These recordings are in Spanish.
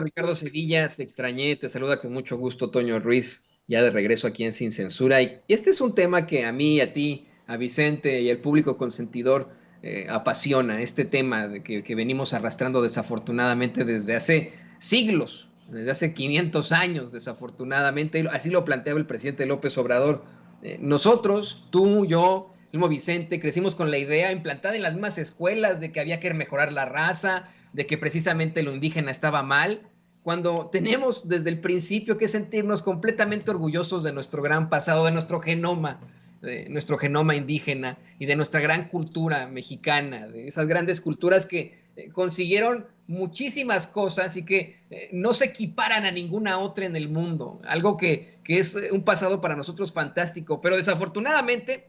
Ricardo Sevilla, te extrañé, te saluda con mucho gusto Toño Ruiz, ya de regreso aquí en Sin Censura. Y este es un tema que a mí, a ti, a Vicente y al público consentidor apasiona, este tema que venimos arrastrando desafortunadamente desde hace siglos, desde hace 500 años desafortunadamente, y así lo planteaba el presidente López Obrador. Nosotros, tú, yo, el mismo Vicente, crecimos con la idea implantada en las mismas escuelas de que había que mejorar la raza, de que precisamente lo indígena estaba mal, cuando tenemos desde el principio que sentirnos completamente orgullosos de nuestro gran pasado, de nuestro genoma indígena y de nuestra gran cultura mexicana, de esas grandes culturas que consiguieron muchísimas cosas y que no se equiparan a ninguna otra en el mundo, algo que es un pasado para nosotros fantástico, pero desafortunadamente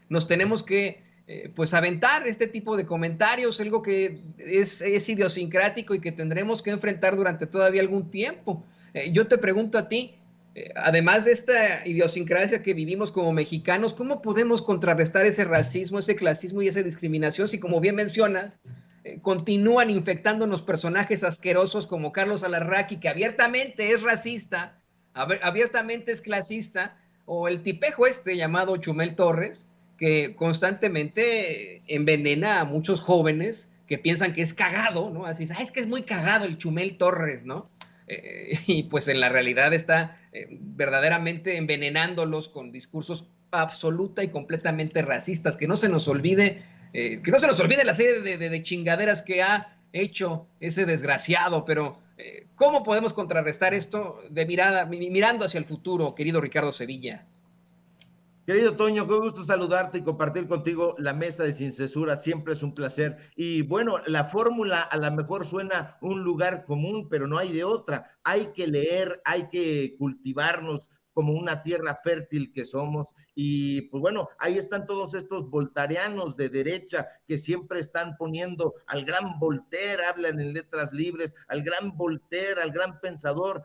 nos tenemos que pues aventar este tipo de comentarios, algo que es idiosincrático y que tendremos que enfrentar durante todavía algún tiempo. Yo te pregunto a ti, además de esta idiosincrasia que vivimos como mexicanos, ¿cómo podemos contrarrestar ese racismo, ese clasismo y esa discriminación si, como bien mencionas, continúan infectándonos personajes asquerosos como Carlos Alarraqui, que abiertamente es racista, abiertamente es clasista, o el tipejo este llamado Chumel Torres, que constantemente envenena a muchos jóvenes que piensan que es cagado, ¿no? Así, es que es muy cagado el Chumel Torres, ¿no? Y pues en la realidad está verdaderamente envenenándolos con discursos absoluta y completamente racistas. Que no se nos olvide la serie de chingaderas que ha hecho ese desgraciado, pero ¿cómo podemos contrarrestar esto mirando hacia el futuro, querido Ricardo Sevilla? Querido Toño, qué gusto saludarte y compartir contigo la mesa de Sin Censura. Siempre es un placer. Y bueno, la fórmula a lo mejor suena un lugar común, pero no hay de otra. Hay que leer, hay que cultivarnos como una tierra fértil que somos. Y pues bueno, ahí están todos estos voltarianos de derecha que siempre están poniendo al gran Voltaire, hablan en letras libres, al gran Voltaire, al gran pensador,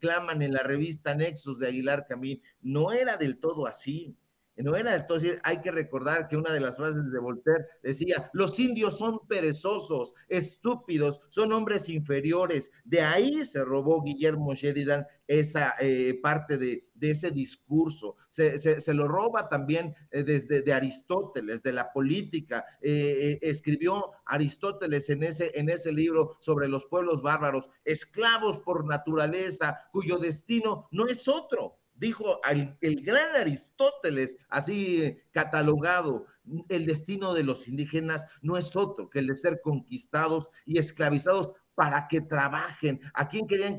claman en la revista Nexos de Aguilar Camín. No era del todo así. No era del todo así. Hay que recordar que una de las frases de Voltaire decía: los indios son perezosos, estúpidos, son hombres inferiores. De ahí se robó Guillermo Sheridan esa parte de ese discurso. Se lo roba también desde de Aristóteles, de la política. Escribió Aristóteles en ese libro sobre los pueblos bárbaros, esclavos por naturaleza, cuyo destino no es otro. Dijo el gran Aristóteles, así catalogado: el destino de los indígenas no es otro que el de ser conquistados y esclavizados para que trabajen. ¿A quién querían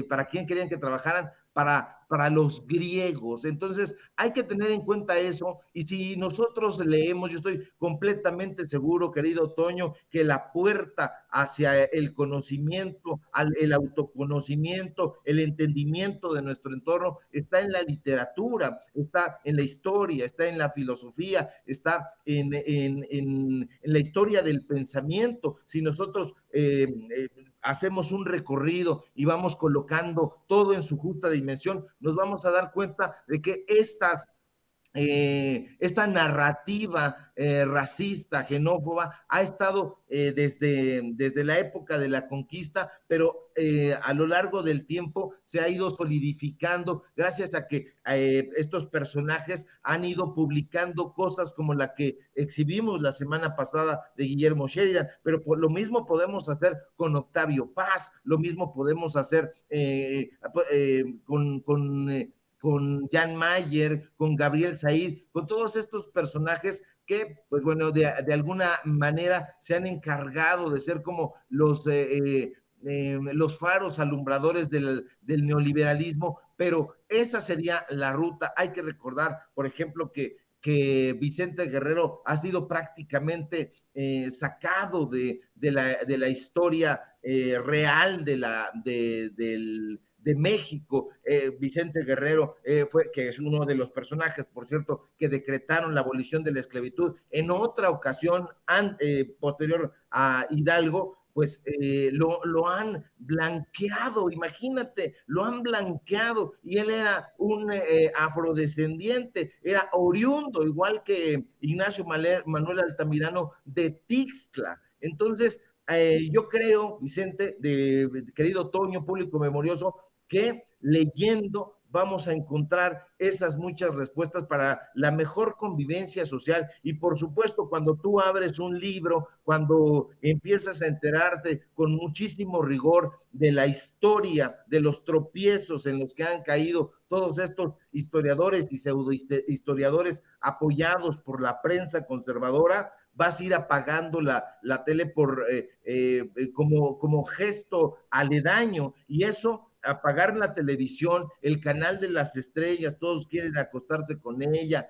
para quién querían que trabajaran? Para los griegos. Entonces, hay que tener en cuenta eso. Y si nosotros leemos, yo estoy completamente seguro, querido Toño, que la puerta hacia el conocimiento, el autoconocimiento, el entendimiento de nuestro entorno está en la literatura, está en la historia, está en la filosofía, está en la historia del pensamiento. Si nosotros hacemos un recorrido y vamos colocando todo en su justa dimensión, nos vamos a dar cuenta de que esta narrativa racista, xenófoba, ha estado desde la época de la conquista, pero a lo largo del tiempo se ha ido solidificando gracias a que estos personajes han ido publicando cosas como la que exhibimos la semana pasada de Guillermo Sheridan, pero lo mismo podemos hacer con Octavio Paz, lo mismo podemos hacer con Jan Mayer, con Gabriel Said, con todos estos personajes que, pues bueno, de alguna manera se han encargado de ser como los faros alumbradores del neoliberalismo, pero esa sería la ruta. Hay que recordar, por ejemplo, que Vicente Guerrero ha sido prácticamente sacado de la historia real de México. Vicente Guerrero que es uno de los personajes, por cierto, que decretaron la abolición de la esclavitud en otra ocasión posterior a Hidalgo. Pues lo han blanqueado, imagínate, lo han blanqueado, y él era un afrodescendiente, era oriundo, igual que Ignacio Manuel Altamirano de Tixtla. Entonces, yo creo, Vicente, querido Toño, público memorioso, que leyendo vamos a encontrar esas muchas respuestas para la mejor convivencia social. Y por supuesto, cuando tú abres un libro, cuando empiezas a enterarte con muchísimo rigor de la historia, de los tropiezos en los que han caído todos estos historiadores y pseudohistoriadores apoyados por la prensa conservadora, vas a ir apagando la tele como gesto aledaño, y eso, apagar la televisión, el canal de las estrellas, todos quieren acostarse con ella,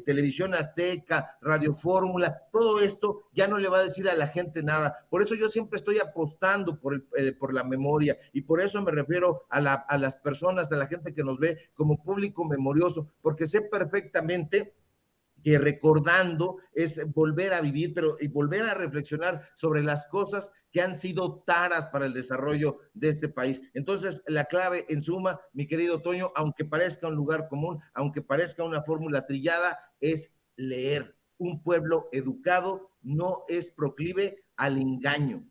Televisión Azteca, Radio Fórmula, todo esto ya no le va a decir a la gente nada. Por eso yo siempre estoy apostando por la memoria, y por eso me refiero a las personas, a la gente que nos ve como público memorioso, porque sé perfectamente que recordando es volver a vivir, pero y volver a reflexionar sobre las cosas que han sido taras para el desarrollo de este país. Entonces, la clave, en suma, mi querido Toño, aunque parezca un lugar común, aunque parezca una fórmula trillada, es leer. Un pueblo educado no es proclive al engaño.